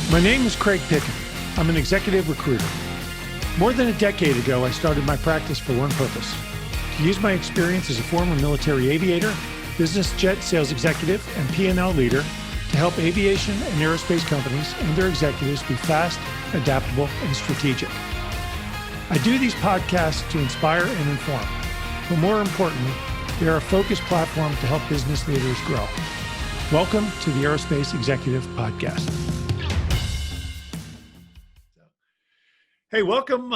My name is Craig Picken. I'm an executive recruiter. More than a decade ago, I started my practice for one purpose: to use my experience as a former military aviator, business jet sales executive, and P&L leader to help aviation and aerospace companies and their executives be fast, adaptable, and strategic. I do these podcasts to inspire and inform, but more importantly, they are a focused platform to help business leaders grow. Welcome to the Aerospace Executive Podcast. Hey, welcome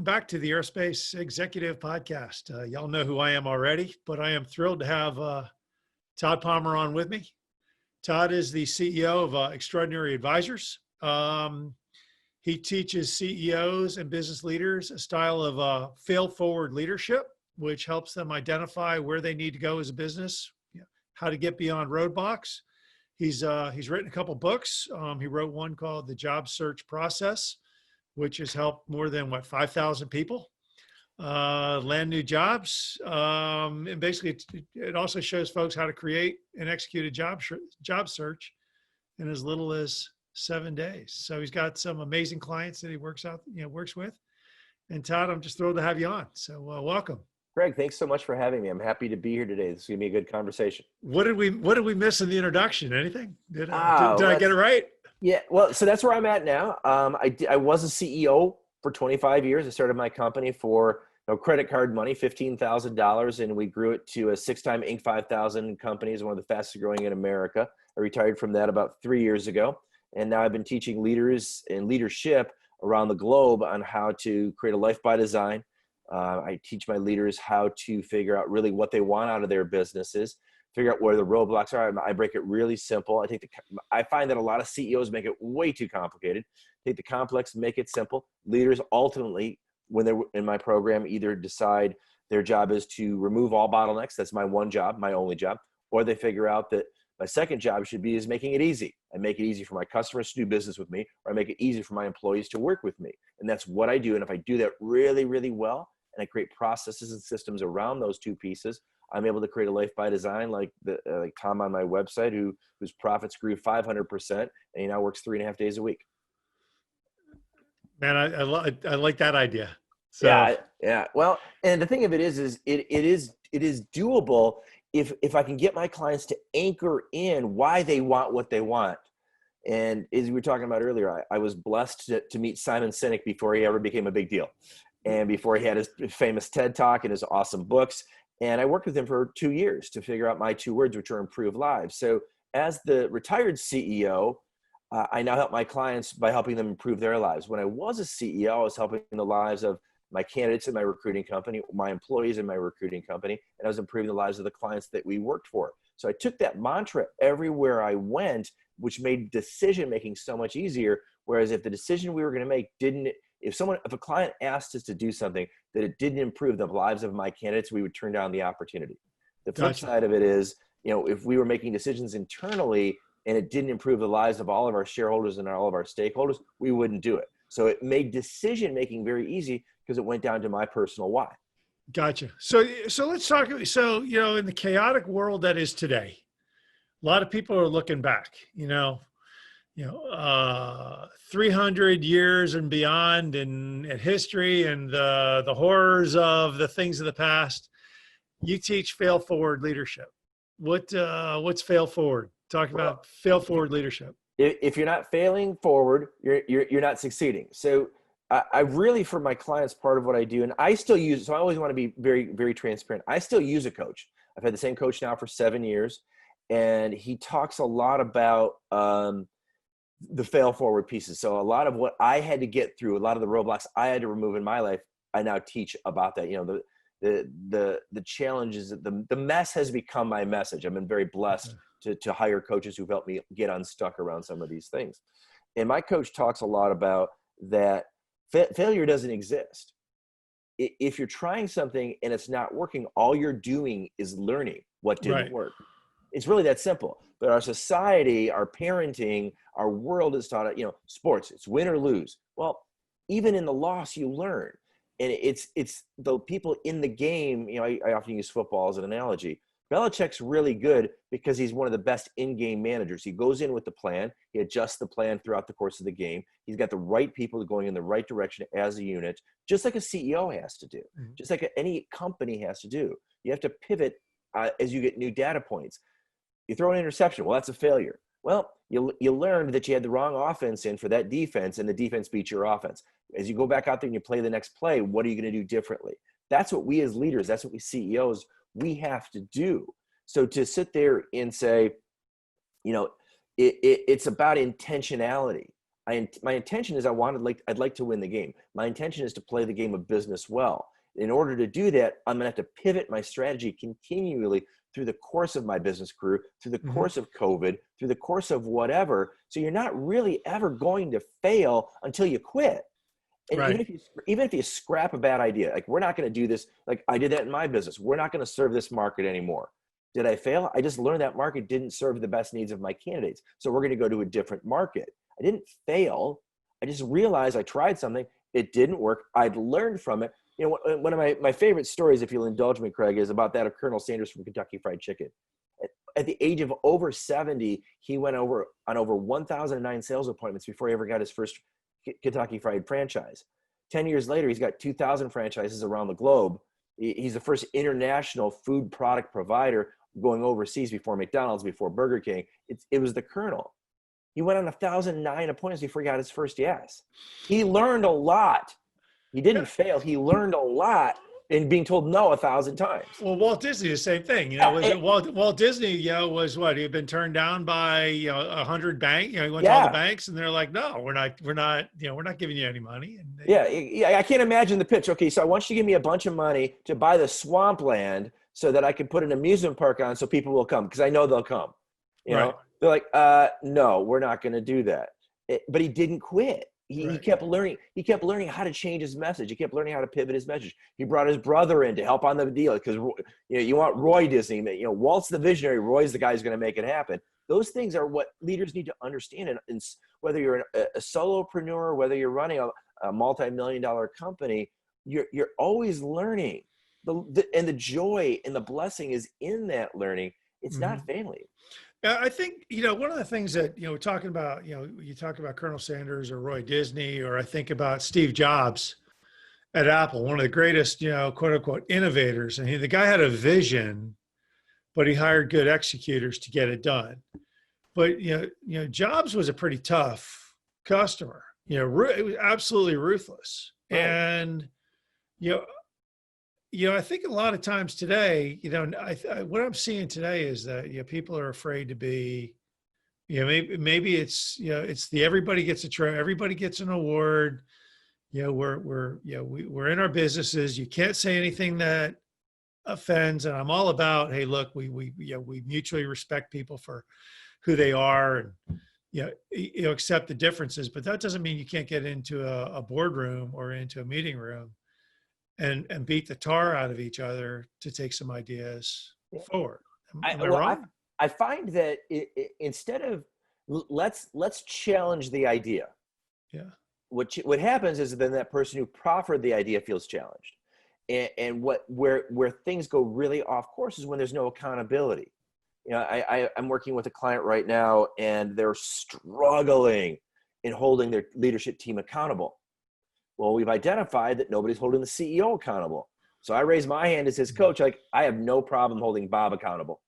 back to the Aerospace Executive Podcast. Y'all know who I am already, but I am thrilled to have Todd Palmer on with me. Todd is the CEO of Extraordinary Advisors. He teaches CEOs and business leaders a style of fail-forward leadership, which helps them identify where they need to go as a business, how to get beyond roadblocks. He's written a couple books. He wrote one called The Job Search Process, which has helped more than 5,000 people land new jobs. And basically, it also shows folks how to create and execute a job search in as little as 7 days. So he's got some amazing clients that he works with. And Todd, I'm just thrilled to have you on. So welcome. Greg, thanks so much for having me. I'm happy to be here today. This is gonna be a good conversation. What did we miss in the introduction? Anything? Did I get it right? Yeah, well, so that's where I'm at now. I was a CEO for 25 years. I started my company for credit card money, $15,000, and we grew it to a 6-time Inc. 5000 companies, one of the fastest growing in America. I retired from that about 3 years ago, and now I've been teaching leaders and leadership around the globe on how to create a life by design. I teach my leaders how to figure out really what they want out of their businesses, figure out where the roadblocks are. I break it really simple. I find that a lot of CEOs make it way too complicated. Take the complex, make it simple. Leaders ultimately, when they're in my program, either decide their job is to remove all bottlenecks. That's my one job, my only job. Or they figure out that my second job is making it easy. I make it easy for my customers to do business with me, or I make it easy for my employees to work with me. And that's what I do. And if I do that really, really well, and I create processes and systems around those two pieces, I'm able to create a life by design, like Tom on my website, whose profits grew 500%, and he now works 3.5 days a week. Man, I like that idea. So. Yeah. Well, and the thing of it is it is doable if I can get my clients to anchor in why they want what they want. And as we were talking about earlier, I was blessed to meet Simon Sinek before he ever became a big deal, and before he had his famous TED Talk and his awesome books. And I worked with him for 2 years to figure out my 2 words, which are improve lives. So as the retired CEO, I now help my clients by helping them improve their lives. When I was a CEO, I was helping the lives of my candidates in my recruiting company, my employees in my recruiting company, and I was improving the lives of the clients that we worked for. So I took that mantra everywhere I went, which made decision-making so much easier. Whereas if the decision we were going to make if a client asked us to do something that it didn't improve the lives of my candidates, we would turn down the opportunity. The flip side of it is, if we were making decisions internally and it didn't improve the lives of all of our shareholders and all of our stakeholders, we wouldn't do it. So it made decision-making very easy because it went down to my personal why. Gotcha. So let's talk. So, in the chaotic world that is today, a lot of people are looking back, 300 years and beyond in history and the horrors of the things of the past. You teach fail forward leadership. What's fail forward? Talk about fail forward leadership. If you're not failing forward, you're not succeeding. So I really, for my clients, part of what I do, and I still use, so I always want to be very, very transparent. I still use a coach. I've had the same coach now for 7 years, and he talks a lot about the fail forward pieces. So a lot of what I had to get through, a lot of the roadblocks I had to remove in my life, I now teach about that. The challenges, the mess has become my message. I've been very blessed to hire coaches who've helped me get unstuck around some of these things. And my coach talks a lot about that failure doesn't exist. If you're trying something and it's not working, all you're doing is learning what didn't work. It's really that simple. But our society, our parenting, our world is taught, sports, it's win or lose. Well, even in the loss, you learn. And it's the people in the game, I often use football as an analogy. Belichick's really good because he's one of the best in-game managers. He goes in with the plan. He adjusts the plan throughout the course of the game. He's got the right people going in the right direction as a unit, just like a CEO has to do, just like any company has to do. You have to pivot as you get new data points. You throw an interception. Well, that's a failure. Well, you learned that you had the wrong offense in for that defense, and the defense beat your offense. As you go back out there and you play the next play, what are you going to do differently? That's what we as leaders, that's what we CEOs, we have to do. So to sit there and say, it's about intentionality. My intention is I'd like to win the game. My intention is to play the game of business well. In order to do that, I'm going to have to pivot my strategy continually through the course of my business career, through the course of COVID, through the course of whatever. So you're not really ever going to fail until you quit. And Right. even if you scrap a bad idea, like we're not going to do this, like I did that in my business. We're not going to serve this market anymore. Did I fail? I just learned that market didn't serve the best needs of my candidates. So we're going to go to a different market. I didn't fail. I just realized I tried something. It didn't work. I'd learned from it. One of my favorite stories, if you'll indulge me, Craig, is about that of Colonel Sanders from Kentucky Fried Chicken. At the age of over 70, he went on over 1,009 sales appointments before he ever got his first Kentucky Fried franchise. 10 years later, he's got 2,000 franchises around the globe. He's the first international food product provider going overseas before McDonald's, before Burger King. It was the Colonel. He went on 1,009 appointments before he got his first yes. He learned a lot. He didn't fail. He learned a lot in being told no 1,000 times. Well, Walt Disney, the same thing. Walt Disney, was what? He had been turned down by 100 banks. He went to all the banks, and they're like, "No, we're not giving you any money." And I can't imagine the pitch. Okay, so I want you to give me a bunch of money to buy the swampland so that I can put an amusement park on so people will come because I know they'll come. You know, they're like, "No, we're not going to do that." But he didn't quit. He kept learning. He kept learning how to change his message. He kept learning how to pivot his message. He brought his brother in to help on the deal because you want Roy Disney. Walt's the visionary. Roy's the guy who's going to make it happen. Those things are what leaders need to understand. And whether you're a solopreneur, whether you're running a multi-million-dollar company, you're always learning. And the joy and the blessing is in that learning. It's not failing. I think, one of the things that, we're talking about, you talk about Colonel Sanders or Roy Disney, or I think about Steve Jobs at Apple, one of the greatest, quote unquote, innovators. And the guy had a vision, but he hired good executors to get it done. But, Jobs was a pretty tough customer, it was absolutely ruthless. Right. And, I think a lot of times today, what I'm seeing today is that people are afraid to be, maybe it's it's the everybody gets everybody gets an award. We're in our businesses. You can't say anything that offends, and I'm all about, hey, look, we mutually respect people for who they are, and accept the differences. But that doesn't mean you can't get into a boardroom or into a meeting room and beat the tar out of each other to take some ideas forward. Am I wrong? I find that instead of let's challenge the idea. Yeah. What happens is then that person who proffered the idea feels challenged, and where things go really off course is when there's no accountability. I'm working with a client right now, and they're struggling in holding their leadership team accountable. Well, we've identified that nobody's holding the CEO accountable. So I raise my hand as his coach. Like, I have no problem holding Bob accountable.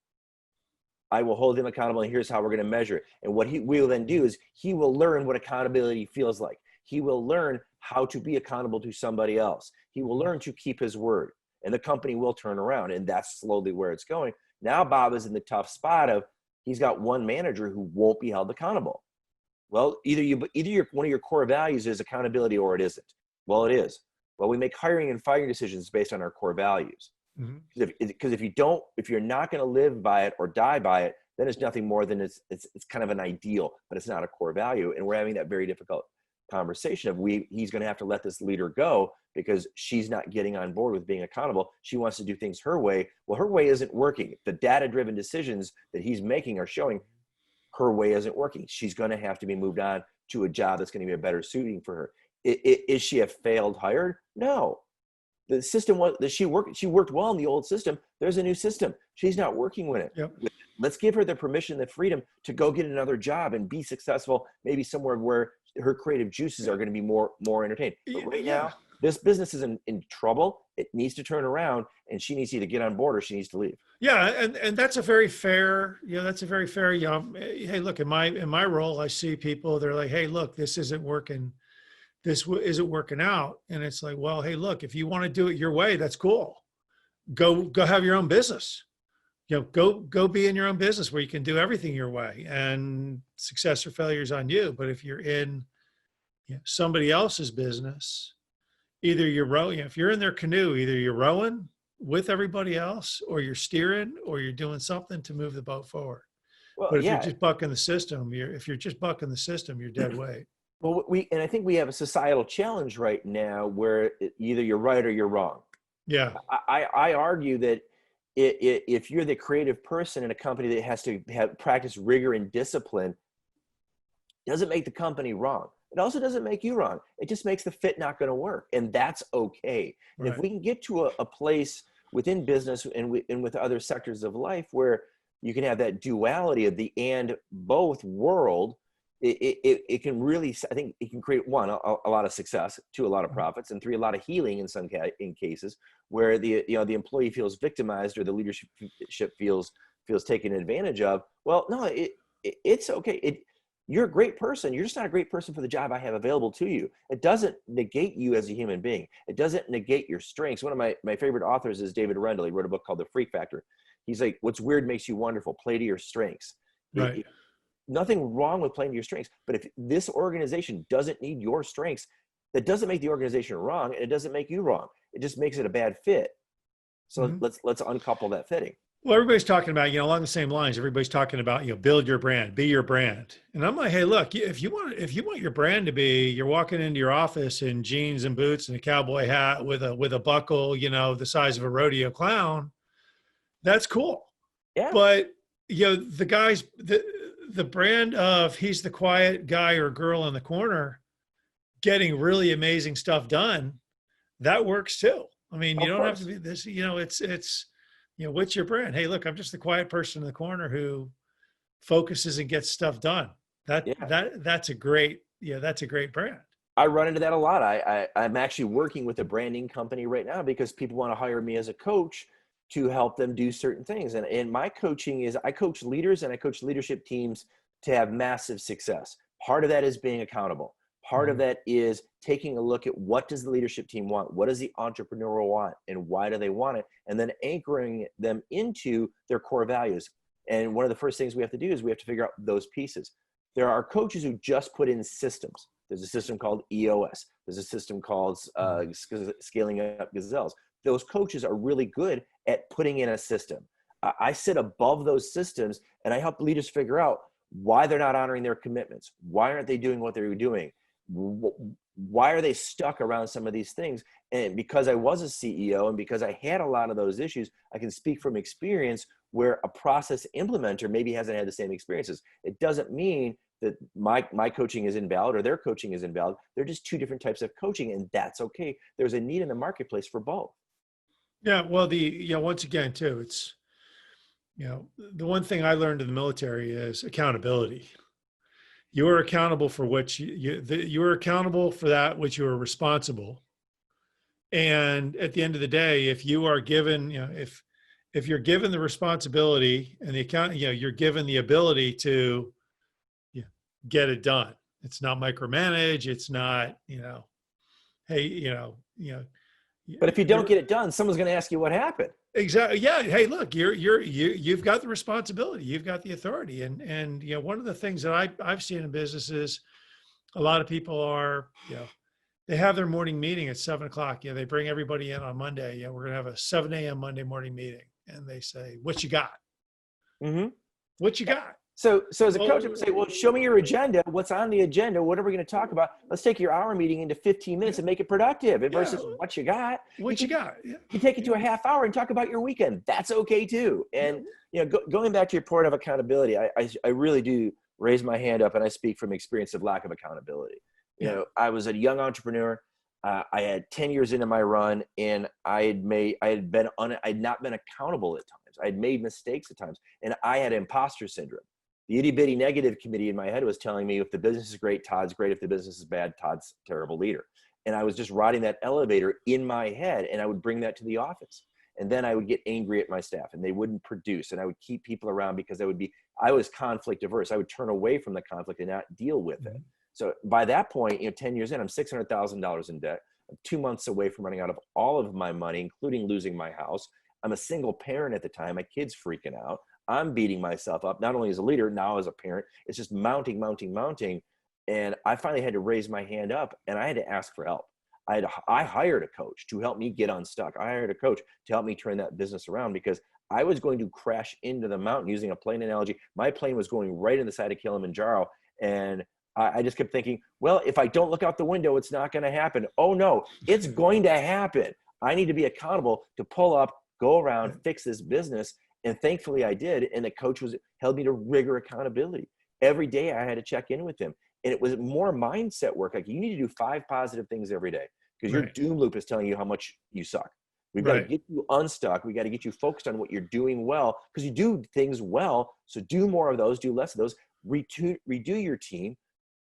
I will hold him accountable, and here's how we're going to measure it. And what we will then do is he will learn what accountability feels like. He will learn how to be accountable to somebody else. He will learn to keep his word, and the company will turn around. And that's slowly where it's going. Now Bob is in the tough spot of he's got one manager who won't be held accountable. Well, either one of your core values is accountability or it isn't. Well, it is. Well, we make hiring and firing decisions based on our core values. Because if you're not going to live by it or die by it, then it's nothing more than it's kind of an ideal, but it's not a core value. And we're having that very difficult conversation of he's going to have to let this leader go because she's not getting on board with being accountable. She wants to do things her way. Well, her way isn't working. The data-driven decisions that he's making are showing her way isn't working. She's going to have to be moved on to a job that's going to be a better suiting for her. Is she a failed hire? No. The system was that she worked well in the old system. There's a new system. She's not working with it. Yep. Let's give her the permission, the freedom to go get another job and be successful, maybe somewhere where her creative juices are going to be more entertained. But right now, this business is in trouble. It needs to turn around, and she needs to either get on board or she needs to leave. Yeah, and that's a very fair, that's a very fair, hey, look, in my role, I see people, they're like, hey, look, this isn't working. This isn't working out. And it's like, well, hey, look, if you want to do it your way, that's cool. Go have your own business. Go be in your own business where you can do everything your way, and success or failure is on you. But if you're in somebody else's business, either you're rowing, if you're in their canoe, either you're rowing with everybody else, or you're steering, or you're doing something to move the boat forward. Well, but if you're just bucking the system, you're dead weight. Well, I think we have a societal challenge right now where either you're right or you're wrong. Yeah. I argue that if you're the creative person in a company that has to practice rigor and discipline, it doesn't make the company wrong. It also doesn't make you wrong. It just makes the fit not going to work. And that's okay. Right. And if we can get to a place within business and with other sectors of life where you can have that duality of the and both world, it can really, I think it can create one, a lot of success, two, a lot of profits, and three, a lot of healing in cases where the employee feels victimized or the leadership feels taken advantage of. Well, no, it's okay. You're a great person. You're just not a great person for the job I have available to you. It doesn't negate you as a human being. It doesn't negate your strengths. One of my favorite authors is David Rendell. He wrote a book called The Freak Factor. He's like, what's weird makes you wonderful. Play to your strengths. Right. Nothing wrong with playing to your strengths, but if this organization doesn't need your strengths, that doesn't make the organization wrong, and it doesn't make you wrong. It just makes it a bad fit. So let's uncouple that fitting. Well, everybody's talking about, along the same lines, everybody's talking about, build your brand, be your brand. And I'm like, hey, look, if you want your brand to be, you're walking into your office in jeans and boots and a cowboy hat with a buckle, the size of a rodeo clown, that's cool. Yeah. But, the brand of he's the quiet guy or girl in the corner getting really amazing stuff done, that works too. I mean, you don't have to be this, it's, what's your brand? Hey, look, I'm just the quiet person in the corner who focuses and gets stuff done. That's a great brand. I run into that a lot. I'm actually working with a branding company right now because people want to hire me as a coach to help them do certain things. And my coaching is I coach leaders and I coach leadership teams to have massive success. Part of that is being accountable. Part of that is taking a look at what does the leadership team want? What does the entrepreneur want? And why do they want it? And then anchoring them into their core values. And one of the first things we have to do is we have to figure out those pieces. There are coaches who just put in systems. There's a system called EOS. There's a system called Scaling Up Gazelles. Those coaches are really good at putting in a system. I sit above those systems and I help leaders figure out why they're not honoring their commitments. Why aren't they doing what they're doing? Why are they stuck around some of these things? And because I was a CEO and because I had a lot of those issues, I can speak from experience where a process implementer maybe hasn't had the same experiences. It doesn't mean that my coaching is invalid or their coaching is invalid. They're just two different types of coaching, and that's okay. There's a need in the marketplace for both. Yeah, well, once again, too, it's, the one thing I learned in the military is accountability. You are accountable for what you are accountable for that which you are responsible. And at the end of the day, if you are given, if you're given the responsibility and the account, you're given the ability to get it done. It's not micromanage. It's not, hey, But if you don't get it done, someone's going to ask you what happened. Exactly. Yeah. Hey, look, you've got the responsibility. You've got the authority. And one of the things that I've seen in business is a lot of people are, they have their morning meeting at 7:00. They bring everybody in on Monday. We're going to have a 7 a.m. Monday morning meeting. And they say, what you got? Mm-hmm. What you got? So as a coach, I would say, well, show me your agenda. What's on the agenda? What are we going to talk about? Let's take your hour meeting into 15 minutes and make it productive versus what you got. What you got? Yeah. You take it to a half hour and talk about your weekend. That's okay too. And, going back to your point of accountability, I really do raise my hand up and I speak from experience of lack of accountability. I was a young entrepreneur. I had 10 years into my run, and I'd not been accountable at times. I'd made mistakes at times, and I had imposter syndrome. The itty bitty negative committee in my head was telling me, if the business is great, Todd's great. If the business is bad, Todd's a terrible leader. And I was just riding that elevator in my head, and I would bring that to the office. And then I would get angry at my staff, and they wouldn't produce, and I would keep people around because I was conflict averse. I would turn away from the conflict and not deal with it. So by that point, 10 years in, I'm $600,000 in debt. I'm 2 months away from running out of all of my money, including losing my house. I'm a single parent at the time. My kid's freaking out. I'm beating myself up, not only as a leader, now as a parent. It's just mounting. And I finally had to raise my hand up, and I had to ask for help. I hired a coach to help me get unstuck. I hired a coach to help me turn that business around, because I was going to crash into the mountain. Using a plane analogy, my plane was going right in the side of Kilimanjaro, and I just kept thinking, well, if I don't look out the window, it's not going to happen. Oh no, it's going to happen. I need to be accountable to pull up, go around, fix this business. And thankfully I did. And the coach held me to rigor accountability. Every day I had to check in with him. And it was more mindset work. Like, you need to do 5 positive things every day, because your doom loop is telling you how much you suck. We've got to get you unstuck. We got to get you focused on what you're doing well, because you do things well. So do more of those, do less of those, redo your team.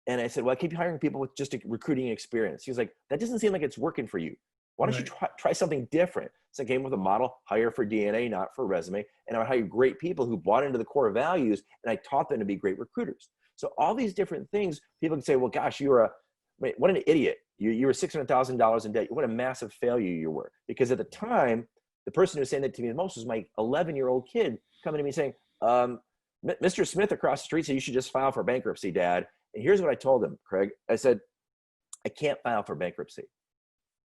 And I said, well, I keep hiring people with just a recruiting experience. He was like, that doesn't seem like it's working for you. Why don't you try something different? So I came with a model: hire for DNA, not for resume. And I hired great people who bought into the core values, and I taught them to be great recruiters. So all these different things, people can say, well, gosh, what an idiot. You were $600,000 in debt. What a massive failure you were. Because at the time, the person who was saying that to me the most was my 11-year-old kid coming to me saying, Mr. Smith across the street said you should just file for bankruptcy, Dad. And here's what I told him, Craig. I said, I can't file for bankruptcy.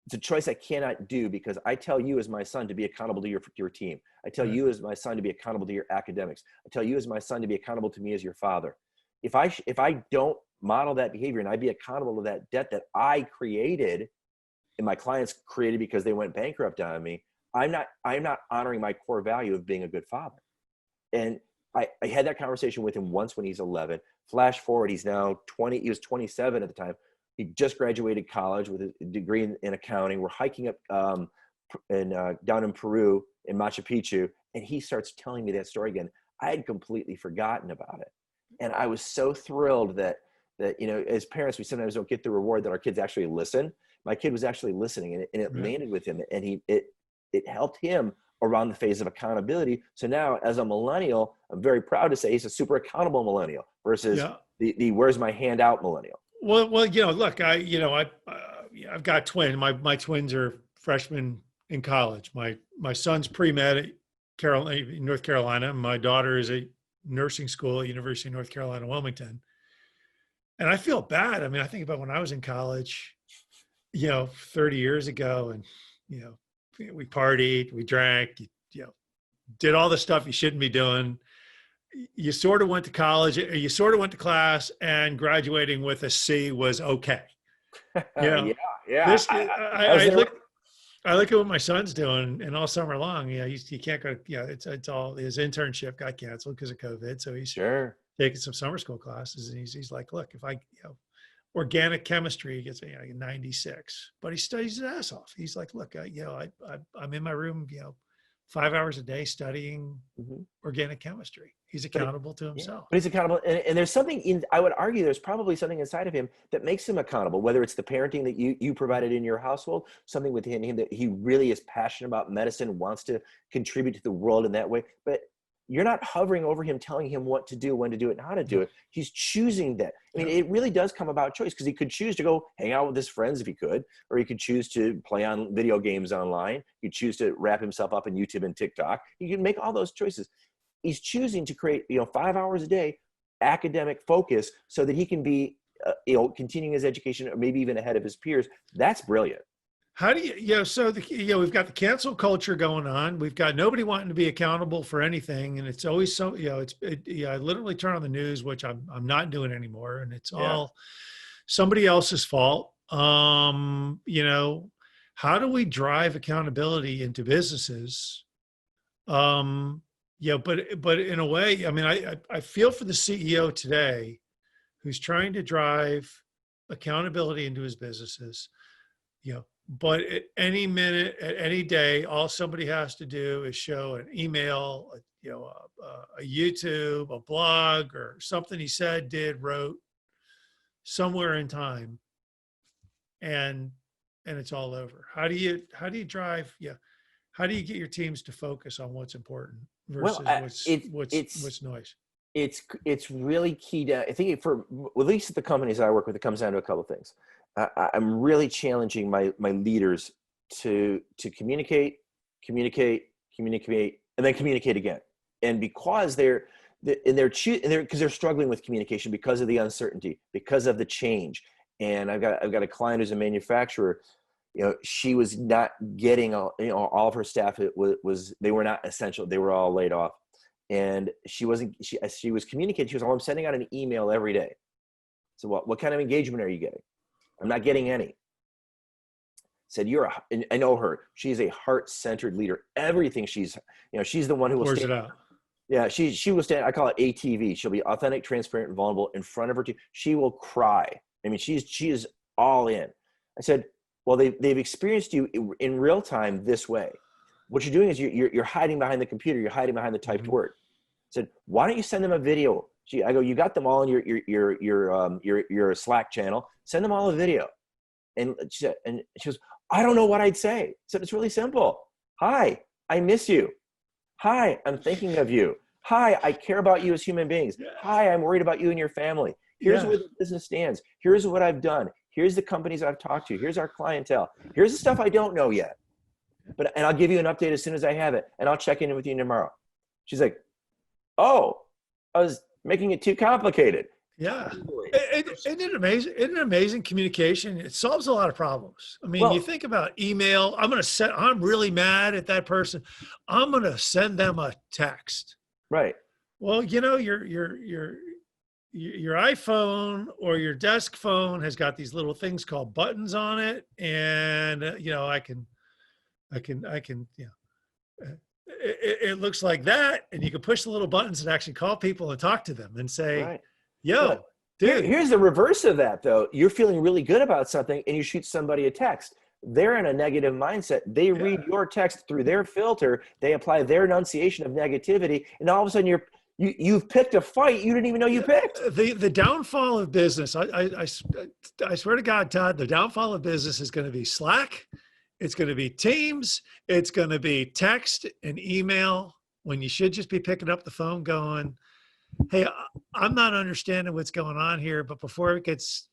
It's a choice I cannot do, because I tell you as my son to be accountable to your team. I tell you as my son to be accountable to your academics. I tell you as my son to be accountable to me as your father. If I don't model that behavior, and I be accountable to that debt that I created and my clients created because they went bankrupt on me, I'm not honoring my core value of being a good father. And I had that conversation with him once when he's 11. Flash forward, he's now 20. He was 27 at the time. He just graduated college with a degree in accounting. We're hiking up down in Peru in Machu Picchu, and he starts telling me that story again. I had completely forgotten about it, and I was so thrilled that as parents, we sometimes don't get the reward that our kids actually listen. My kid was actually listening, and it landed with him, and it helped him around the phase of accountability. So now, as a millennial, I'm very proud to say he's a super accountable millennial versus the where's my hand out millennial. Well, look, I've got twins. My twins are freshmen in college. My son's pre-med at North Carolina. My daughter is at nursing school at University of North Carolina, Wilmington. And I feel bad. I mean, I think about when I was in college, 30 years ago, and, we partied, we drank, did all the stuff you shouldn't be doing. You sort of went to college, you sort of went to class, and graduating with a C was okay. Yeah. I look at what my son's doing, and all summer long, he can't go. It's all, his internship got canceled because of COVID, so he's taking some summer school classes, and he's like, look, if I, organic chemistry, he gets 96, but he studies his ass off. He's like, look, I'm in my room, 5 hours a day studying organic chemistry. He's accountable to himself. But he's accountable. And there's something I would argue there's probably something inside of him that makes him accountable, whether it's the parenting that you provided in your household, something within him that he really is passionate about medicine, wants to contribute to the world in that way. But you're not hovering over him, telling him what to do, when to do it, and how to do it. He's choosing that. I mean, it really does come about choice, because he could choose to go hang out with his friends if he could, or he could choose to play on video games online. He could choose to wrap himself up in YouTube and TikTok. He can make all those choices. He's choosing to create, 5 hours a day, academic focus, so that he can be, continuing his education, or maybe even ahead of his peers. That's brilliant. How do you, so we've got the cancel culture going on. We've got nobody wanting to be accountable for anything. And it's always so, I literally turn on the news, which I'm not doing anymore. And it's all somebody else's fault. How do we drive accountability into businesses? But in a way, I mean, I feel for the CEO today who's trying to drive accountability into his businesses. but at any minute, at any day, all somebody has to do is show an email, a YouTube, a blog, or something he said, did, wrote somewhere in time, and it's all over. How do you drive? Yeah. How do you get your teams to focus on what's important Well, versus what's noise? It's really key to, I think, for at least at the companies that I work with, it comes down to a couple of things. I'm really challenging my leaders to communicate, and then communicate again. And because because they're struggling with communication because of the uncertainty, because of the change. And I've got a client who's a manufacturer. She was not getting all of her staff. They were not essential. They were all laid off. And she was communicating. She was, I'm sending out an email every day. So what kind of engagement are you getting? I'm not getting any. Said, and I know her. She's a heart-centered leader. Everything she's the one who will pours it out. Yeah, she will stand. I call it ATV. She'll be authentic, transparent, and vulnerable in front of her team. She will cry. I mean, she is all in. I said, well, they've experienced you in real time this way. What you're doing is you're hiding behind the computer. You're hiding behind the typed word. I said, why don't you send them a video? I go, you got them all in your Slack channel. Send them all a video. And she goes, I don't know what I'd say. I said, it's really simple. Hi, I miss you. Hi, I'm thinking of you. Hi, I care about you as human beings. Hi, I'm worried about you and your family. Here's where the business stands. Here's what I've done. Here's the companies I've talked to. Here's our clientele. Here's the stuff I don't know yet. And I'll give you an update as soon as I have it. And I'll check in with you tomorrow. She's like, oh, I was making it too complicated. Yeah. Isn't it amazing? Isn't it amazing communication? It solves a lot of problems. I mean, you think about email. I'm really mad at that person. I'm going to send them a text. Right. Well, your iPhone or your desk phone has got these little things called buttons on it. And, it looks like that. And you can push the little buttons and actually call people and talk to them and say, right. Yo, dude. Here's the reverse of that, though. You're feeling really good about something and you shoot somebody a text. They're in a negative mindset. They read your text through their filter. They apply their enunciation of negativity. And all of a sudden you've picked a fight you didn't even know you picked. The downfall of business, I swear to God, Todd, the downfall of business is going to be Slack. It's going to be Teams. It's going to be text and email when you should just be picking up the phone going, hey, I'm not understanding what's going on here, but before it gets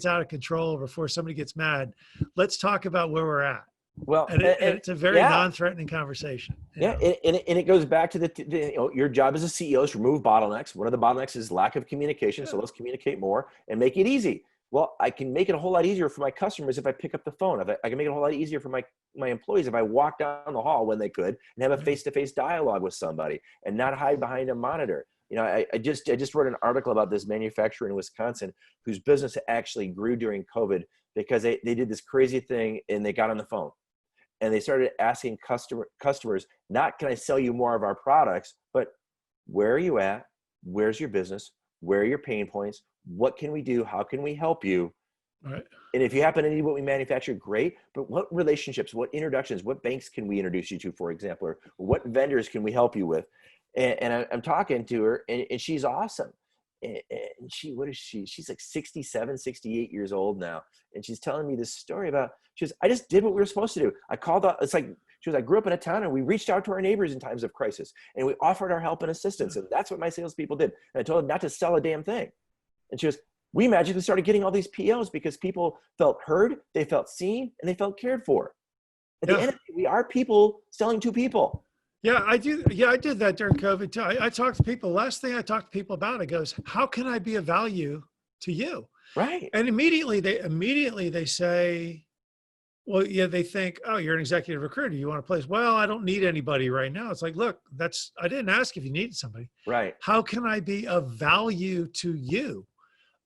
out of control, before somebody gets mad, let's talk about where we're at. Well, and it's a very non-threatening conversation. Yeah, and it goes back to your job as a CEO is to remove bottlenecks. One of the bottlenecks is lack of communication. So let's communicate more and make it easy. Well, I can make it a whole lot easier for my customers if I pick up the phone. I can make it a whole lot easier for my employees if I walk down the hall when they could and have a face-to-face dialogue with somebody and not hide behind a monitor. I just wrote an article about this manufacturer in Wisconsin whose business actually grew during COVID because they did this crazy thing and they got on the phone and they started asking customers, not can I sell you more of our products, but where are you at? Where's your business? Where are your pain points? What can we do? How can we help you? Right. And if you happen to need what we manufacture, great. But what relationships, what introductions, what banks can we introduce you to, for example, or what vendors can we help you with? And I'm talking to her and she's awesome. And what is she? She's like 67, 68 years old now. And she's telling me this story about, I just did what we were supposed to do. I called out, I grew up in a town and we reached out to our neighbors in times of crisis and we offered our help and assistance. And that's what my salespeople did. And I told them not to sell a damn thing. And she goes, we magically started getting all these POs because people felt heard, they felt seen, and they felt cared for. At the end of the day, we are people selling to people. Yeah, I do. Yeah, I did that during COVID too. I talked to people. Last thing I talked to people about, it goes, how can I be of value to you? Right. And immediately they say, well, yeah, they think, oh, you're an executive recruiter. You want a place? Well, I don't need anybody right now. It's like, look, I didn't ask if you needed somebody. Right. How can I be of value to you?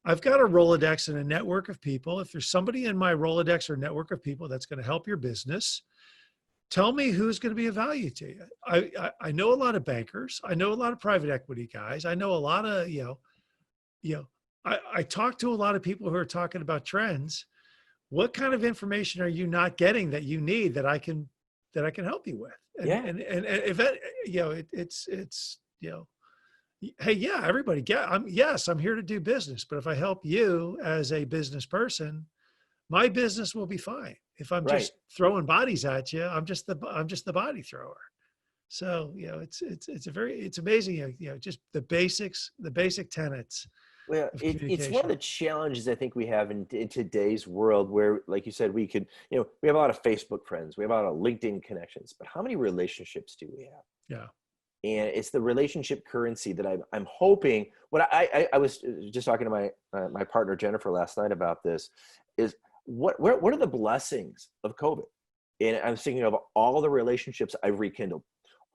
I've got a Rolodex and a network of people. If there's somebody in my Rolodex or network of people that's going to help your business, tell me who's going to be of value to you. I know a lot of bankers. I know a lot of private equity guys. I know a lot of, I talk to a lot of people who are talking about trends, what kind of information are you not getting that you need that I can help you with? Yeah. And if that, it's, hey, yeah, everybody yes, I'm here to do business, but if I help you as a business person, my business will be fine. If I'm Right. just throwing bodies at you, I'm just the body thrower. So, it's amazing, just the basics, the basic tenets Well, of it's one of communication. the challenges I think we have in today's world where, like you said, we could, we have a lot of Facebook friends, we have a lot of LinkedIn connections, but how many relationships do we have? Yeah. And it's the relationship currency that I'm hoping. What I was just talking to my partner Jennifer last night about this is what are the blessings of COVID? And I was thinking of all the relationships I've rekindled,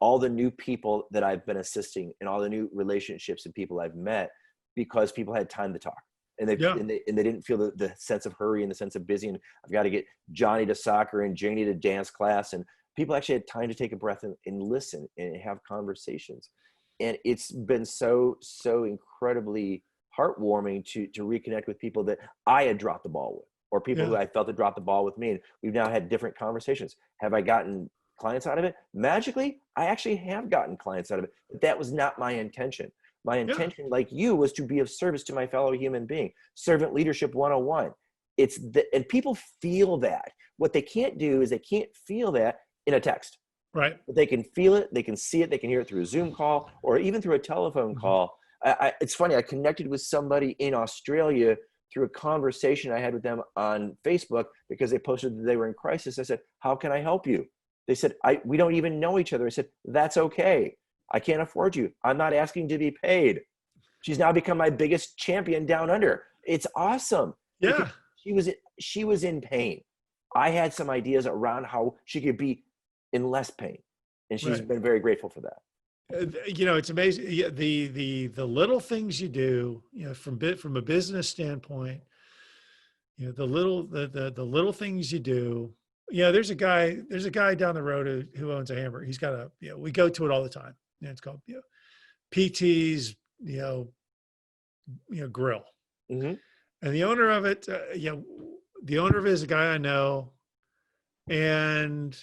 all the new people that I've been assisting, and all the new relationships and people I've met because people had time to talk. And Yeah. they didn't feel the sense of hurry and the sense of busy. And I've got to get Johnny to soccer and Janie to dance class. And people actually had time to take a breath and listen and have conversations. And it's been so incredibly heartwarming to reconnect with people that I had dropped the ball with, or people who Yeah. I felt had dropped the ball with me. And we've now had different conversations. Have I gotten clients out of it? Magically, I actually have gotten clients out of it, but that was not my intention. My Yeah. intention, like you, was to be of service to my fellow human being. Servant leadership 101. And people feel that. What they can't do is they can't feel that in a text. Right. But they can feel it, they can see it, they can hear it through a Zoom call or even through a telephone Mhm. call. It's funny, I connected with somebody in Australia through a conversation I had with them on Facebook because they posted that they were in crisis. I said, how can I help you? They said, we don't even know each other. I said, that's okay. I can't afford you. I'm not asking to be paid. She's now become my biggest champion down under. It's awesome because Yeah. she was in pain. I had some ideas around how she could be in less pain, and she's Right. been very grateful for that. It's amazing. Yeah, the little things you do, from a business standpoint, the little things you do. There's a guy down the road who owns a hamburger. He's got we go to it all the time. It's called, PT's, grill. Mm-hmm. And the owner of it, the owner of it is a guy I know. And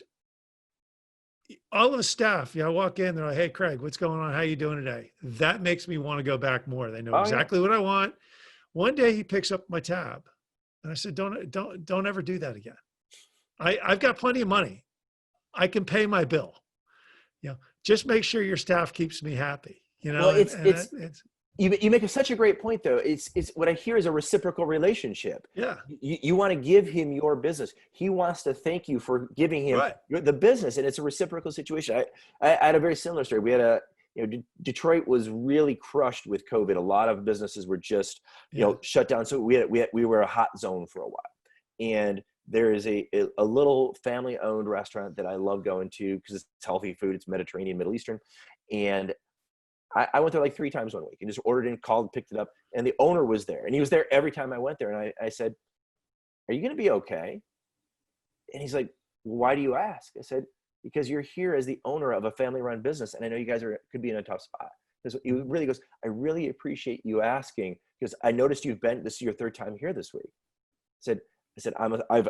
all of the staff, I walk in, they're like, hey, Craig, what's going on? How you doing today? That makes me want to go back more. They know Oh yeah. exactly what I want. One day he picks up my tab and I said, don't ever do that again. I've got plenty of money. I can pay my bill. Just make sure your staff keeps me happy, Well, it's you make such a great point though. It's what I hear is a reciprocal relationship. yeah. You want to give him your business. He wants to thank you for giving him Right. the business, and it's a reciprocal situation. I had a very similar story. We had Detroit was really crushed with COVID. A lot of businesses were just shut down. So we were a hot zone for a while, and there is a little family-owned restaurant that I love going to because it's healthy food. It's Mediterranean, Middle Eastern, and I went there like 3 times one week and just ordered in, called, picked it up, and the owner was there, and he was there every time I went there. And I said, "Are you going to be okay?" And he's like, "Why do you ask?" I said, "Because you're here as the owner of a family-run business, and I know you guys could be in a tough spot." Because he really goes, "I really appreciate you asking because I noticed this is your 3rd time here this week." I said,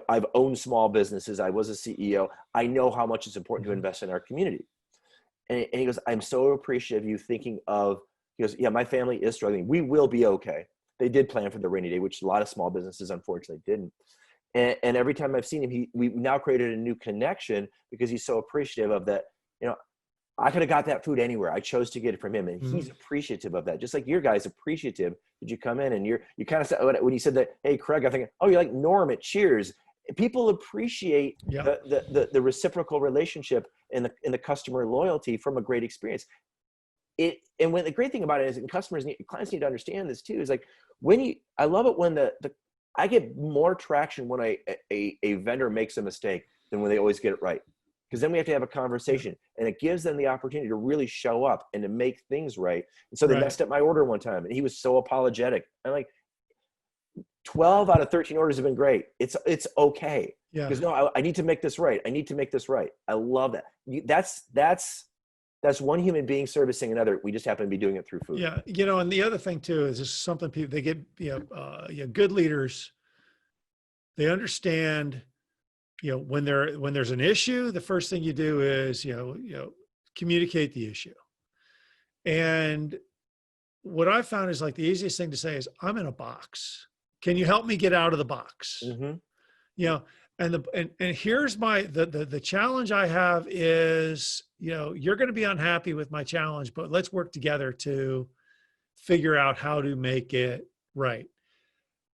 I've owned small businesses. I was a CEO. I know how much it's important to Mhm. invest in our community. And he goes, I'm so appreciative of you thinking of, he goes, yeah, my family is struggling. We will be okay. They did plan for the rainy day, which a lot of small businesses unfortunately didn't. And every time I've seen him, we've now created a new connection because he's so appreciative of that. I could have got that food anywhere. I chose to get it from him. And he's Mhm. appreciative of that. Just like your guys appreciative. Did you come in and you kind of said, when you said that, hey, Craig, I'm thinking, oh, you're like Norm at Cheers. People appreciate Yeah. the reciprocal relationship and the customer loyalty from a great experience. And when the great thing about it is, and clients need to understand this too, is like I love it when I get more traction when a vendor makes a mistake than when they always get it right. Because then we have to have a conversation, and it gives them the opportunity to really show up and to make things right. And so they Right. messed up my order one time, and he was so apologetic. I'm like, 12 out of 13 orders have been great. It's okay. Yeah. Because no, I need to make this right. I need to make this right. I love that. That's one human being servicing another. We just happen to be doing it through food. Yeah. And the other thing too is this is something people, they get, good leaders They understand, when there's an issue, the first thing you do is, communicate the issue. And what I found is like the easiest thing to say is, I'm in a box. Can you help me get out of the box? Mm-hmm. And here's the challenge I have is, you're going to be unhappy with my challenge, but let's work together to figure out how to make it right.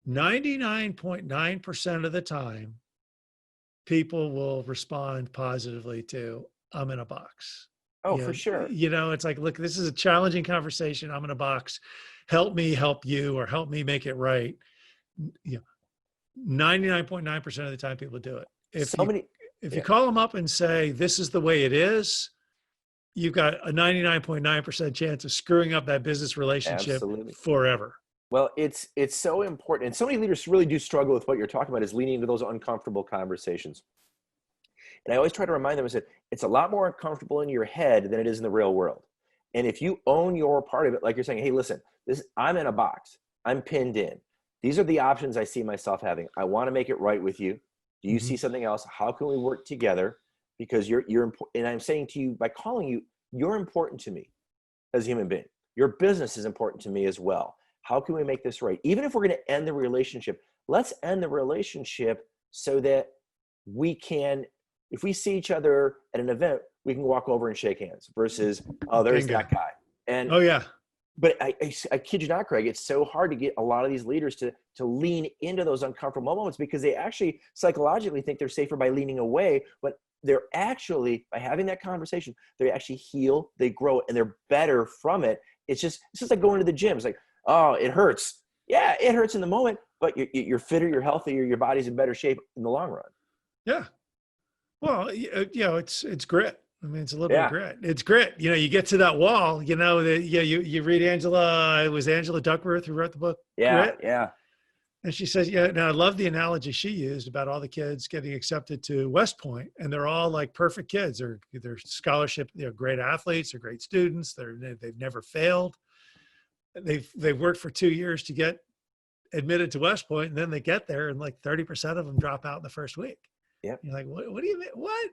99.9% of the time, people will respond positively to, I'm in a box. Oh, for sure. It's like, look, this is a challenging conversation. I'm in a box. Help me help you, or help me make it right. 99.9% of the time people do it. If you call them up and say, this is the way it is, you've got a 99.9% chance of screwing up that business relationship forever. Well, it's so important. And so many leaders really do struggle with what you're talking about, is leaning into those uncomfortable conversations. And I always try to remind them, I said, it's a lot more uncomfortable in your head than it is in the real world. And if you own your part of it, like you're saying, hey, listen, I'm in a box. I'm pinned in. These are the options I see myself having. I want to make it right with you. Do you see something else? How can we work together? Because you're important. And I'm saying to you, by calling you, you're important to me as a human being. Your business is important to me as well. How can we make this right? Even if we're going to end the relationship, let's end the relationship so that we can, if we see each other at an event, we can walk over and shake hands versus, oh, there's that guy. And oh yeah. But I kid you not, Craig, it's so hard to get a lot of these leaders to lean into those uncomfortable moments, because they actually psychologically think they're safer by leaning away, but they're actually, by having that conversation, they actually heal, they grow, and they're better from it. It's just like going to the gym. It's like, oh, it hurts. Yeah, it hurts in the moment, but you're fitter, you're healthier, your body's in better shape in the long run. Yeah. Well, it's grit. I mean, it's a little bit of grit. It's grit. You get to that wall, you read it was Angela Duckworth who wrote the book. Yeah. Grit. Yeah. And she says, now I love the analogy she used about all the kids getting accepted to West Point, and they're all like perfect kids. They're scholarship, great athletes, they're great students. They've never failed. They've worked for 2 years to get admitted to West Point, and then they get there and like 30% of them drop out in the first week. Yeah. You're like, what do you mean? What?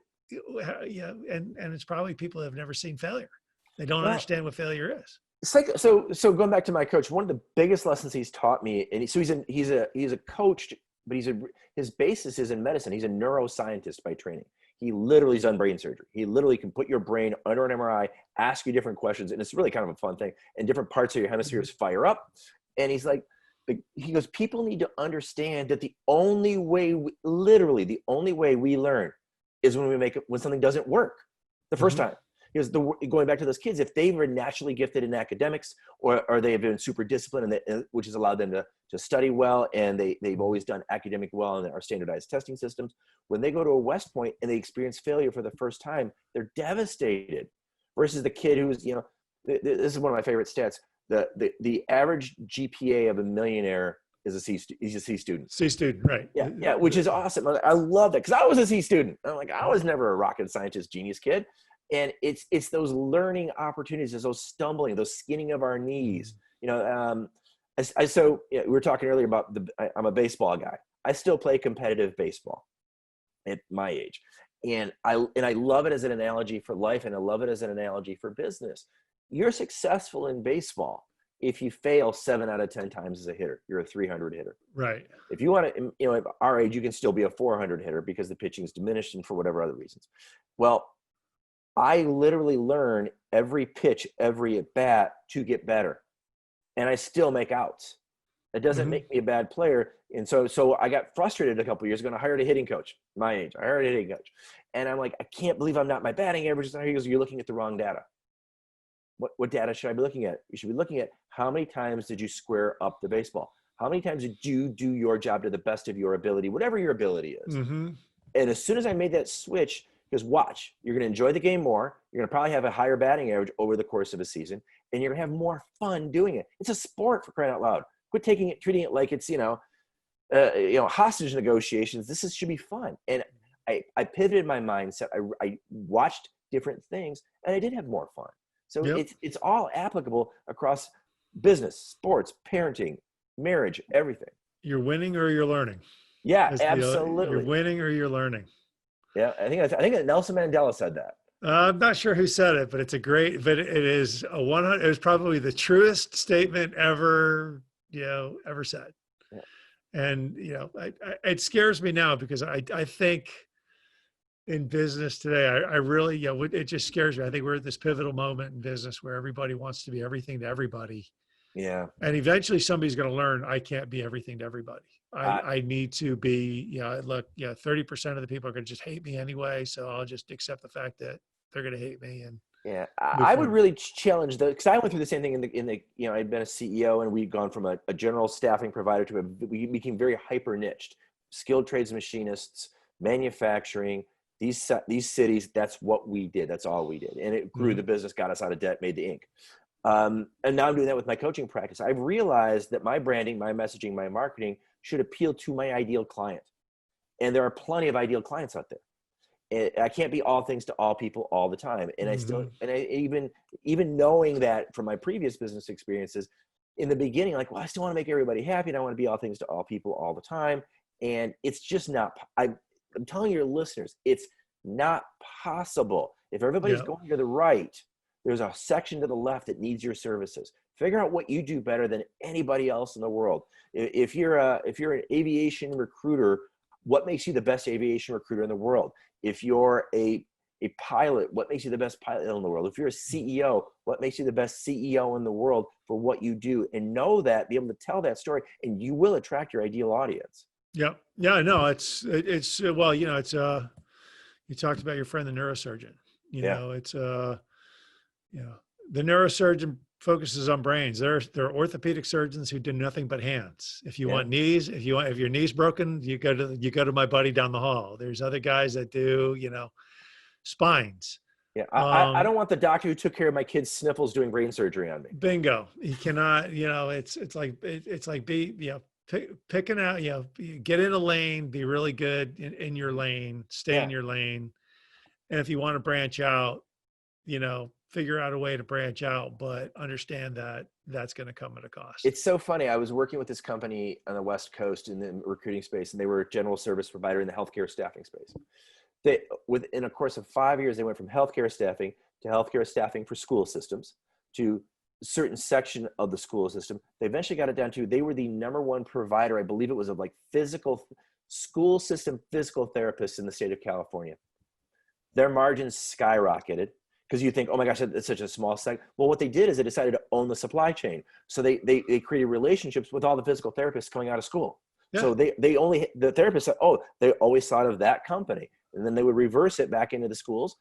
Yeah. And it's probably people who have never seen failure. They don't understand what failure is. It's like, so going back to my coach, one of the biggest lessons he's taught me, and he's a coach, but his basis is in medicine. He's a neuroscientist by training. He literally has done brain surgery. He literally can put your brain under an MRI, ask you different questions, and it's really kind of a fun thing. And different parts of your hemispheres fire up. And he's like, he goes, people need to understand that the only way we learn is when something doesn't work the first time. Because going back to those kids, if they were naturally gifted in academics, or they have been super disciplined, which has allowed them to study well, and they've always done academic well in our standardized testing systems, when they go to a West Point and they experience failure for the first time, they're devastated. Versus the kid who's, this is one of my favorite stats. The average GPA of a millionaire is he's a C student. C student, right? Yeah, which is awesome. I love that, because I was a C student. I'm like, I was never a rocket scientist genius kid. And it's those learning opportunities, those stumbling, those skinning of our knees. We were talking earlier about I'm a baseball guy. I still play competitive baseball at my age, and I love it as an analogy for life, and I love it as an analogy for business. You're successful in baseball if you fail 7 out of 10 times as a hitter. You're a 300 hitter. Right. If you want to, at our age, you can still be a 400 hitter because the pitching is diminished and for whatever other reasons. Well, I literally learn every pitch, every at bat to get better, and I still make outs. That doesn't make me a bad player. And so I got frustrated a couple of years ago, and I hired a hitting coach. My age, I hired a hitting coach, and I'm like, I can't believe I'm not, my batting average. He goes, you're looking at the wrong data. What data should I be looking at? You should be looking at how many times did you square up the baseball? How many times did you do your job to the best of your ability, whatever your ability is? And as soon as I made that switch, because watch, you're going to enjoy the game more. You're going to probably have a higher batting average over the course of a season, and you're going to have more fun doing it. It's a sport, for crying out loud. Quit treating it like it's, hostage negotiations. Should be fun. And I pivoted my mindset. I watched different things, and I did have more fun. So it's all applicable across business, sports, parenting, marriage, everything. You're winning or you're learning. Yeah, You're absolutely. winning or you're learning. Yeah, I think that Nelson Mandela said that. I'm not sure who said it, but it's a great, but it is a 100, it was probably the truest statement ever, ever said. Yeah. And, it scares me now because I think in business today, I really, it just scares me. I think we're at this pivotal moment in business where everybody wants to be everything to everybody. Yeah. And eventually somebody's going to learn I can't be everything to everybody. I need to be, look, 30% of the people are going to just hate me anyway. So I'll just accept the fact that they're going to hate me and Yeah, move I would forward. really challenge because I went through the same thing I'd been a CEO and we'd gone from a general staffing provider we became very hyper niched, skilled trades machinists, manufacturing, these cities. That's what we did. That's all we did. And it grew Mhm. the business, got us out of debt, made the ink. And now I'm doing that with my coaching practice. I've realized that my branding, my messaging, my marketing should appeal to my ideal client. And there are plenty of ideal clients out there. I can't be all things to all people all the time. And even knowing that from my previous business experiences in the beginning, like, well, I still want to make everybody happy. And I want to be all things to all people all the time. And it's just not, I'm telling your listeners, it's not possible. If everybody's Yeah. going to the right, there's a section to the left that needs your services. Figure out what you do better than anybody else in the world. If you're an aviation recruiter, what makes you the best aviation recruiter in the world? If you're a pilot, what makes you the best pilot in the world? If you're a CEO, what makes you the best CEO in the world for what you do? And know that, be able to tell that story, and you will attract your ideal audience. Yeah. Yeah. No, well, you talked about your friend, the neurosurgeon, Yeah. it's, the neurosurgeon focuses on brains. There are orthopedic surgeons who do nothing but hands. If you Yeah. want knees, if your knee's broken, you go to my buddy down the hall. There's other guys that do, spines. Yeah. I don't want the doctor who took care of my kid's sniffles doing brain surgery on me. Bingo. He cannot, it's like picking out, get in a lane, be really good in your lane, stay in Yeah. your lane. And if you want to branch out, figure out a way to branch out, but understand that that's going to come at a cost. It's so funny. I was working with this company on the West Coast in the recruiting space, and they were a general service provider in the healthcare staffing space. Within a course of 5 years, they went from healthcare staffing to healthcare staffing for school systems to a certain section of the school system. They eventually got it down to, they were the number one provider, I believe it was, of like school system physical therapists in the state of California. Their margins skyrocketed because you think, oh my gosh, it's such a small segment. Well, what they did is they decided to own the supply chain. So they created relationships with all the physical therapists coming out of school. Yeah. So the therapists said, oh, they always thought of that company. And then they would reverse it back into the schools,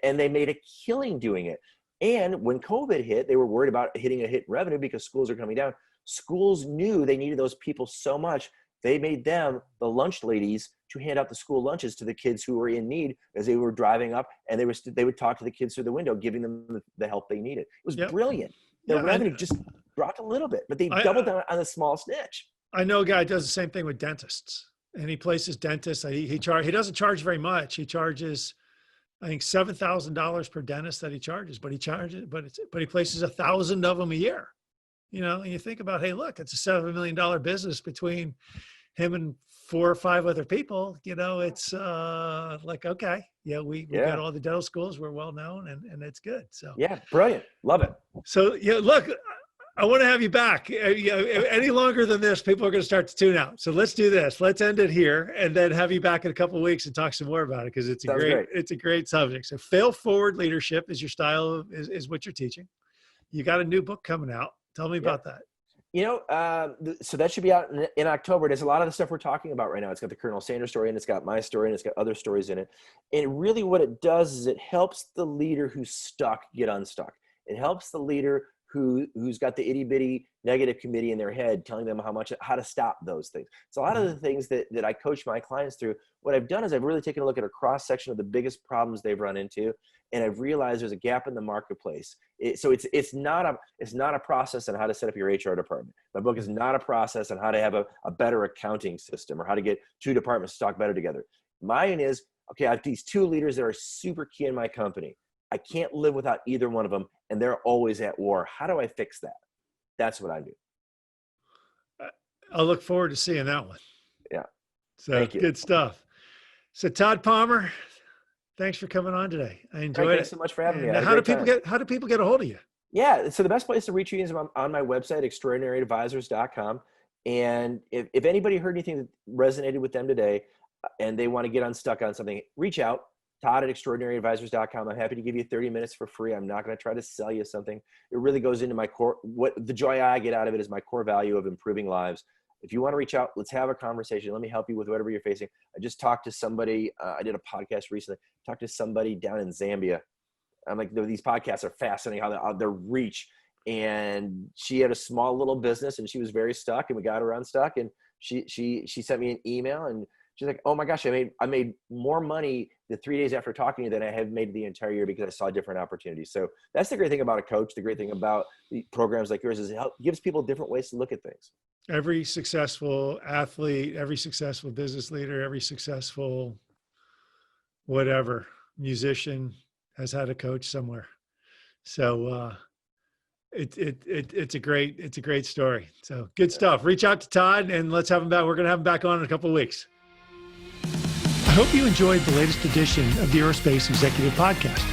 and they made a killing doing it. And when COVID hit, they were worried about hitting a hit revenue because schools are coming down. Schools knew they needed those people so much, they made them the lunch ladies to hand out the school lunches to the kids who were in need as they were driving up, and they would talk to the kids through the window, giving them the help they needed. It was brilliant. Their revenue just dropped a little bit, but they doubled down on a small snitch. I know a guy who does the same thing with dentists, and he places dentists. He doesn't charge very much. He charges, I think, $7,000 per dentist that he charges, but he places 1,000 of them a year. And you think about, hey, look, it's a $7 million business between him and 4 or 5 other people. It's like, okay, we got all the dental schools, we're well known, and it's good. So yeah, brilliant, love it. So look, I want to have you back. Any longer than this, people are going to start to tune out. So let's do this. Let's end it here, and then have you back in a couple of weeks and talk some more about it, because it's a great subject. So fail forward leadership is your style, is what you're teaching. You got a new book coming out. Tell me about that. So that should be out in October. There's a lot of the stuff we're talking about right now. It's got the Colonel Sanders story, and it's got my story, and it's got other stories in it. And really what it does is it helps the leader who's stuck get unstuck. It helps the leader who's got the itty bitty negative committee in their head telling them how to stop those things. So a lot of the things that I coach my clients through, what I've done is I've really taken a look at a cross section of the biggest problems they've run into, and I've realized there's a gap in the marketplace. So it's not a process on how to set up your HR department. My book is not a process on how to have a better accounting system or how to get 2 departments to talk better together. Mine is, okay, I have these 2 leaders that are super key in my company. I can't live without either one of them, and they're always at war. How do I fix that? That's what I do. I'll look forward to seeing that one. Yeah. So Thank you. good stuff. So Todd Palmer, thanks for coming on today. I enjoyed it. Thanks so much for having me. And how do people get a hold of you? Yeah. So the best place to reach you is on my website, extraordinaryadvisors.com. And if anybody heard anything that resonated with them today and they want to get unstuck on something, reach out. Todd at extraordinaryadvisors.com. I'm happy to give you 30 minutes for free. I'm not going to try to sell you something. It really goes into my core. What the joy I get out of it is my core value of improving lives. If you want to reach out, let's have a conversation. Let me help you with whatever you're facing. I just talked to somebody. I did a podcast recently. Talked to somebody down in Zambia. I'm like, these podcasts are fascinating, how their reach. And she had a small little business and she was very stuck, and we got her unstuck. And she sent me an email and she's like, oh my gosh, I made more money the 3 days after talking to you than I have made the entire year because I saw different opportunities. So that's the great thing about a coach. The great thing about the programs like yours is it gives people different ways to look at things. Every successful athlete, every successful business leader, every successful whatever musician has had a coach somewhere. So it's a great story. So good stuff. Reach out to Todd and let's have him back. We're going to have him back on in a couple of weeks. I hope you enjoyed the latest edition of the Aerospace Executive Podcast.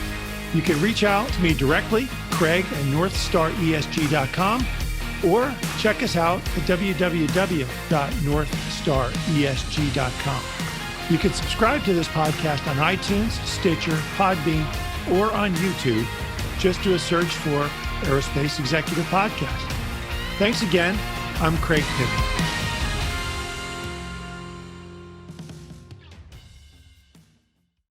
You can reach out to me directly, Craig at NorthstarESG.com, or check us out at www.northstaresg.com. You can subscribe to this podcast on iTunes, Stitcher, Podbean, or on YouTube. Just do a search for Aerospace Executive Podcast. Thanks again. I'm Craig Piven.